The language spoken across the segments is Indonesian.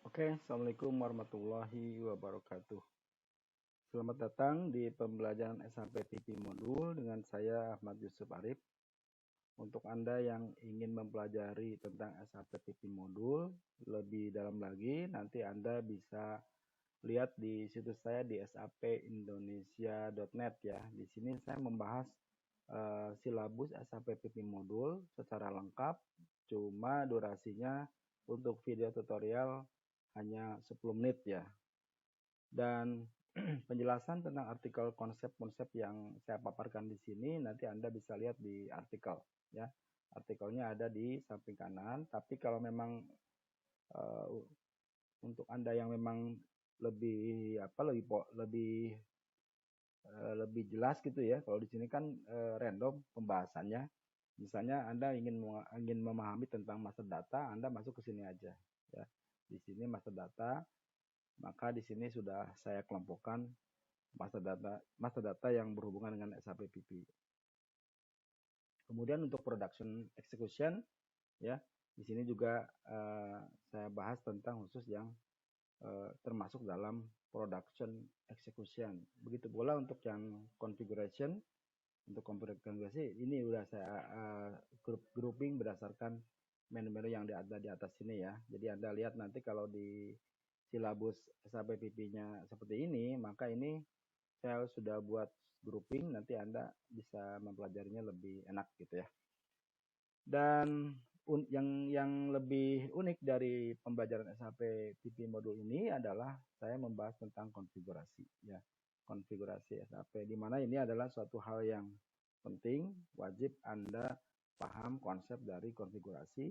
Oke, Assalamualaikum warahmatullahi wabarakatuh. Selamat datang di pembelajaran SHPPP Modul dengan saya Ahmad Yusuf Arif. Untuk Anda yang ingin mempelajari tentang SHPPP Modul lebih dalam lagi, nanti Anda bisa lihat di situs saya di sapindonesia.net ya. Di sini saya membahas silabus SHPPP Modul secara lengkap, cuma durasinya untuk video tutorial hanya 10 menit ya. Dan penjelasan tentang artikel konsep-konsep yang saya paparkan di sini nanti Anda bisa lihat di artikel ya. Artikelnya ada di samping kanan, tapi kalau memang uh, untuk Anda yang memang lebih lebih jelas gitu ya. Kalau di sini kan random pembahasannya. Misalnya Anda ingin memahami tentang master data, Anda masuk ke sini aja ya. Di sini master data, maka di sini sudah saya kelompokkan master data yang berhubungan dengan SHPPP. Kemudian untuk production execution ya, di sini juga saya bahas tentang khusus yang termasuk dalam production execution. Begitu pula untuk yang configuration, untuk konfigurasi ini udah saya grouping berdasarkan menu-menu yang ada di atas sini ya. Jadi Anda lihat nanti kalau di silabus SHPPP-nya seperti ini, maka ini saya sudah buat grouping, nanti Anda bisa mempelajarinya lebih enak gitu ya. Dan yang lebih unik dari pembelajaran SHPPP modul ini adalah saya membahas tentang konfigurasi ya. Konfigurasi SHP, di mana ini adalah suatu hal yang penting, wajib Anda paham konsep dari konfigurasi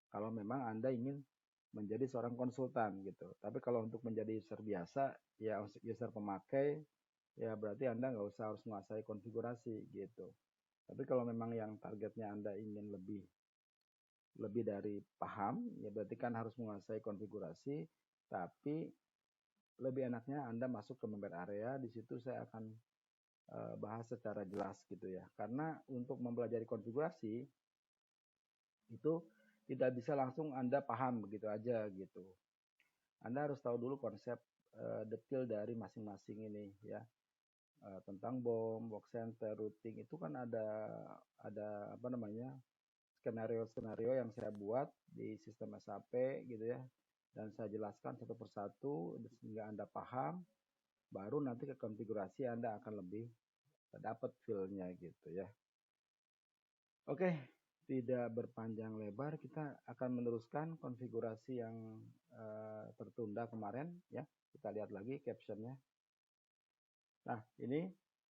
kalau memang Anda ingin menjadi seorang konsultan gitu. Tapi kalau untuk menjadi user biasa, ya user pemakai, ya berarti Anda nggak usah harus menguasai konfigurasi gitu. Tapi kalau memang yang targetnya Anda ingin lebih dari paham, ya berarti kan harus menguasai konfigurasi, tapi lebih enaknya Anda masuk ke member area, di situ saya akan bahas secara jelas gitu ya. Karena untuk mempelajari konfigurasi itu tidak bisa langsung Anda paham begitu aja gitu. Anda harus tahu dulu konsep detail dari masing-masing ini ya. Tentang BOM, work center, routing itu kan ada apa namanya? Skenario-skenario yang saya buat di sistem SAP gitu ya. Dan saya jelaskan satu persatu sehingga Anda paham, baru nanti ke konfigurasi Anda akan lebih dapat feel-nya gitu ya. Oke, tidak berpanjang lebar, kita akan meneruskan konfigurasi yang tertunda kemarin ya. Kita lihat lagi captionnya. Nah, ini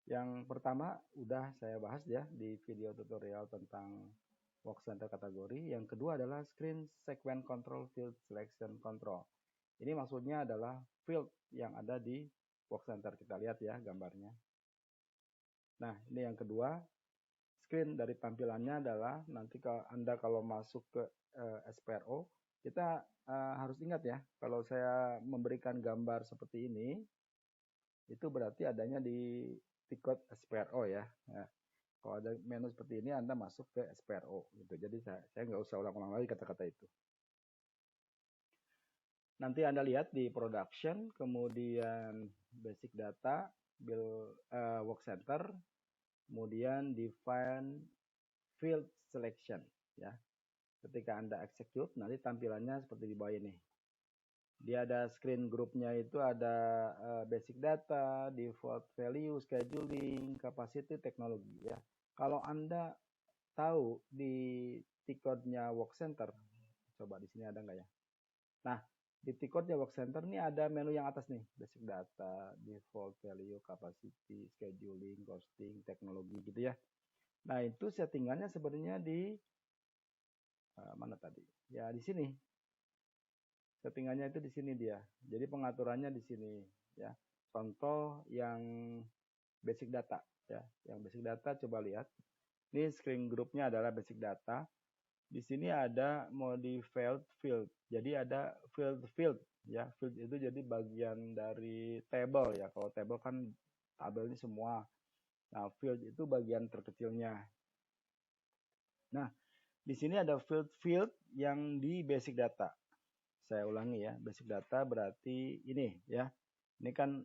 yang pertama udah saya bahas ya di video tutorial tentang work center kategori. Yang kedua adalah screen sequence control field selection control. Ini maksudnya adalah field yang ada di work center. Kita lihat ya gambarnya. Nah, ini yang kedua. Screen dari tampilannya adalah nanti Anda kalau masuk ke SPRO, kita harus ingat ya, kalau saya memberikan gambar seperti ini, itu berarti adanya di tiket SPRO ya. Nah, kalau ada menu seperti ini, Anda masuk ke SPRO gitu. Jadi saya nggak usah ulang-ulang lagi kata-kata itu. Nanti Anda lihat di production, kemudian basic data, build work center, kemudian define field selection ya. Ketika Anda execute, nanti tampilannya seperti di bawah ini. Dia ada screen groupnya itu ada basic data, default value, scheduling, capacity, teknologi ya. Kalau Anda tahu di T-code-nya work center, coba di sini ada nggak ya? Nah, di T-code-nya work center ini ada menu yang atas nih, basic data, default value, capacity, scheduling, costing, teknologi gitu ya. Nah, itu settingannya sebenarnya di mana tadi? Ya di sini. Settingannya itu di sini dia. Jadi pengaturannya di sini ya. Contoh yang basic data ya. Yang basic data coba lihat. Ini screen groupnya adalah basic data. Di sini ada modified field. Jadi ada field ya. Field itu jadi bagian dari table ya. Kalau table kan tabelnya semua. Nah, field itu bagian terkecilnya. Nah, di sini ada field yang di basic data. Saya ulangi ya, basic data berarti ini ya. Ini kan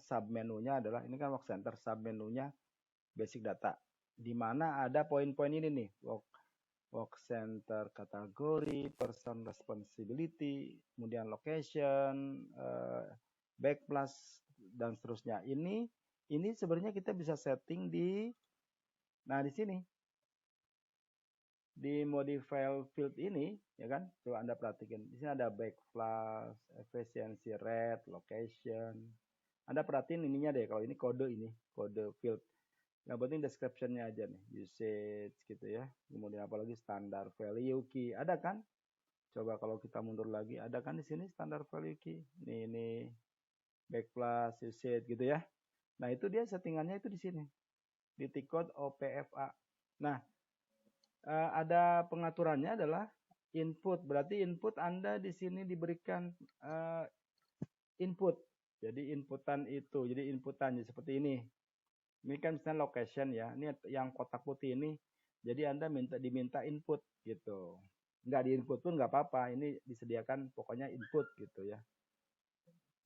submenunya adalah ini kan work center, submenunya basic data. Di mana ada poin-poin ini nih, work center kategori, person responsibility, kemudian location, back plus dan seterusnya. Ini sebenarnya kita bisa setting di sini. Di modify field ini ya kan, coba Anda perhatikan di sini ada backflash, efficiency rate, location. Anda perhatiin ininya deh, kalau ini kode field. Yang penting description-nya aja nih, usage gitu ya. Kemudian apalagi standar value key, ada kan? Coba kalau kita mundur lagi, ada kan di sini standar value key. Ini backflash, usage gitu ya. Nah, itu dia settingannya itu di sini. Di T-code OPFA. Nah, ada pengaturannya adalah input. Berarti input Anda di sini diberikan input. Jadi inputan itu, jadi inputannya seperti ini. Ini kan misalnya location ya. Ini yang kotak putih ini. Jadi Anda diminta input gitu. Nggak di input pun nggak apa-apa. Ini disediakan pokoknya input gitu ya.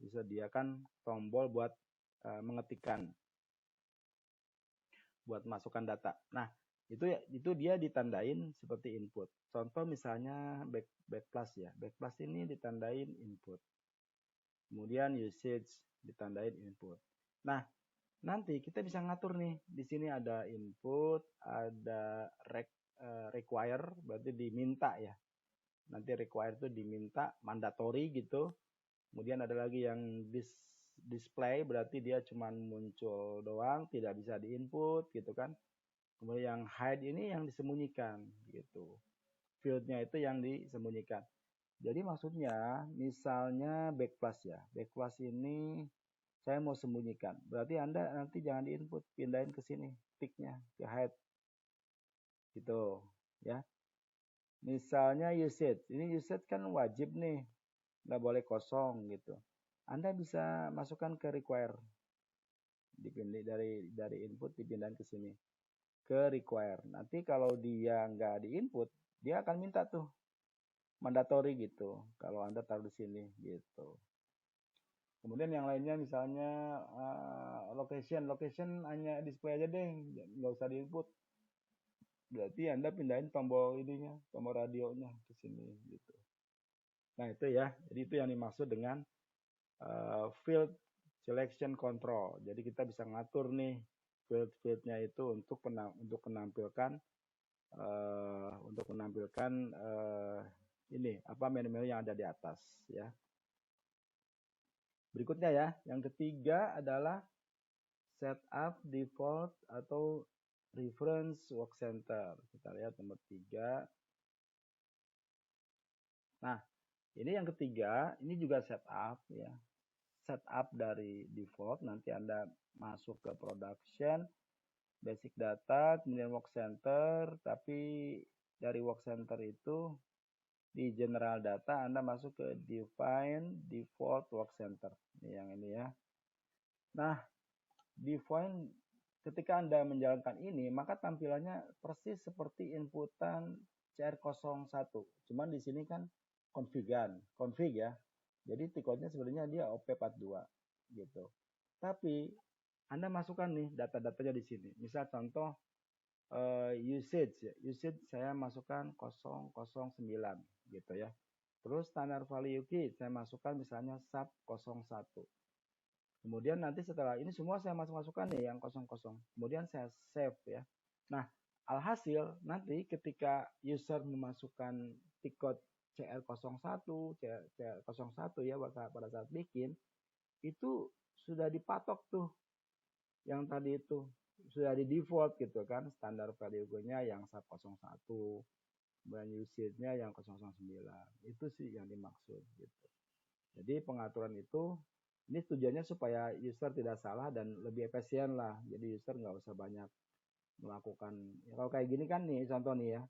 Disediakan tombol buat mengetikkan, buat masukkan data. Nah, itu dia ditandain seperti input. Contoh misalnya backflash ya. Backflash ini ditandain input. Kemudian usage ditandain input. Nah, nanti kita bisa ngatur nih. Di sini ada input, ada require, berarti diminta ya. Nanti require itu diminta, mandatory gitu. Kemudian ada lagi yang display, berarti dia cuma muncul doang, tidak bisa diinput gitu kan. Kemudian yang hide ini yang disembunyikan gitu. Fieldnya itu yang disembunyikan. Jadi maksudnya misalnya backflash ya. Backflash ini saya mau sembunyikan. Berarti Anda nanti jangan diinput, pindahin ke sini, ticknya ke hide. Gitu ya. Misalnya usage. Ini usage kan wajib nih. Nggak boleh kosong gitu. Anda bisa masukkan ke require. Dipindah dari input dipindahin ke sini. Ke require. Nanti kalau dia nggak diinput, dia akan minta tuh mandatory gitu. Kalau Anda taruh di sini gitu. Kemudian yang lainnya misalnya location hanya display aja deh, nggak usah diinput. Berarti Anda pindahin tombol ininya, tombol radionya ke sini gitu. Nah itu ya, jadi itu yang dimaksud dengan field selection control. Jadi kita bisa ngatur nih field-fieldnya itu untuk menampilkan ini menu-menu yang ada di atas ya. Berikutnya ya, yang ketiga adalah setup default atau reference work center. Kita lihat nomor 3. Nah, ini yang ketiga, ini juga setup ya. Setup dari default, nanti Anda masuk ke production, basic data, kemudian work center, tapi dari work center itu di general data Anda masuk ke define default work center. Ini yang ini ya. Nah, define ketika Anda menjalankan ini, maka tampilannya persis seperti inputan CR01. Cuman di sini kan config ya. Jadi T-code-nya sebenarnya dia OP42 gitu. Tapi Anda masukkan nih data-datanya di sini. Misal contoh usage saya masukkan 009 gitu ya. Terus standar value key saya masukkan misalnya sub 01. Kemudian nanti setelah ini semua saya masukkan nih yang 00. Kemudian saya save ya. Nah, alhasil nanti ketika user memasukkan T-code CR01, CR01 ya pada saat bikin, itu sudah dipatok tuh yang tadi itu. Sudah di default gitu kan, standar value-nya yang sub 01, kemudian usage-nya yang 009. Itu sih yang dimaksud gitu. Jadi pengaturan itu ini tujuannya supaya user tidak salah dan lebih efisien lah. Jadi user nggak usah banyak melakukan. Ya, kalau kayak gini kan nih contoh nih ya.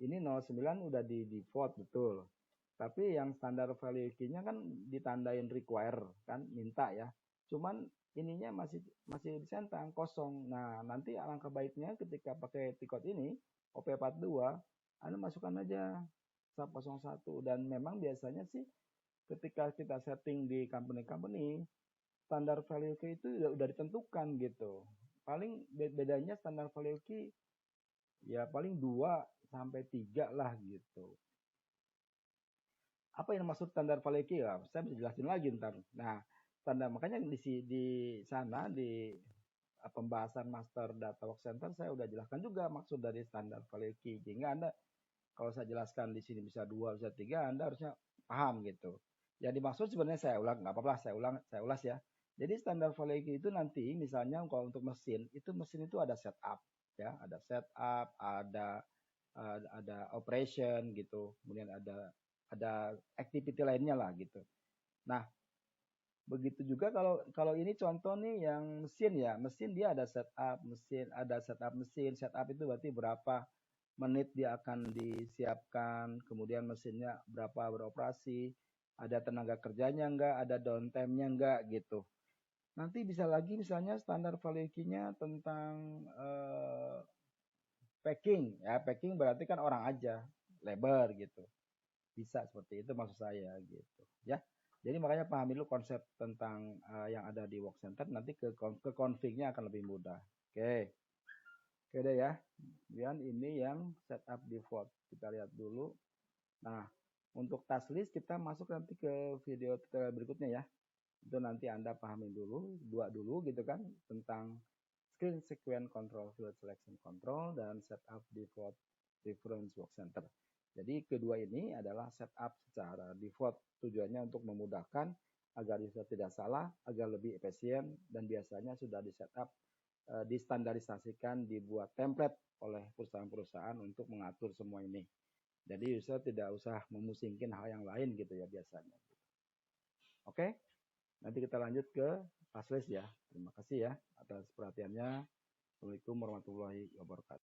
Ini 09 udah di default betul. Tapi yang standar value key-nya kan ditandain require kan, minta ya. Cuman ininya masih disentang kosong. Nah, nanti alangkah baiknya ketika pakai T-code ini OP42 Anda masukkan aja SAP 01. Dan memang biasanya sih ketika kita setting di company-company, standar value key itu udah ditentukan gitu. Paling bedanya standar value key ya paling 2 sampai 3 lah gitu. Apa yang maksud standar value key? Ya, saya bisa jelasin lagi ntar. Nah, standar makanya di sana di pembahasan master data work center saya udah jelaskan juga maksud dari standar value key. Sehingga Anda kalau saya jelaskan di sini bisa 2, bisa 3, Anda harusnya paham gitu. Yang dimaksud sebenarnya saya ulang, nggak apa-apa, saya ulas ya. Jadi standar value key itu nanti misalnya kalau untuk mesin itu ada setup ya, ada setup, ada operation gitu, kemudian ada activity lainnya lah gitu. Nah, begitu juga kalau ini contoh nih yang mesin ya, mesin dia ada setup mesin, setup itu berarti berapa menit dia akan disiapkan, kemudian mesinnya berapa beroperasi, ada tenaga kerjanya enggak, ada downtime-nya enggak gitu. Nanti bisa lagi misalnya standar value key-nya tentang packing ya, packing berarti kan orang aja, labor gitu. Bisa seperti itu maksud saya gitu ya. Jadi makanya pahami dulu konsep tentang yang ada di work center, nanti ke config-nya akan lebih mudah. Oke. Oke deh ya. Kemudian ini yang setup default. Kita lihat dulu. Nah, untuk task list kita masuk nanti ke video tutorial berikutnya ya. Itu nanti Anda pahami dulu, dulu gitu kan tentang screen sequence control, field selection control, dan setup default reference work center. Jadi kedua ini adalah setup secara default, tujuannya untuk memudahkan agar user tidak salah, agar lebih efisien, dan biasanya sudah di setup, distandarisasikan, dibuat template oleh perusahaan-perusahaan untuk mengatur semua ini. Jadi user tidak usah memusingkan hal yang lain gitu ya biasanya. Oke, nanti kita lanjut ke task list ya. Terima kasih ya atas perhatiannya. Assalamualaikum warahmatullahi wabarakatuh.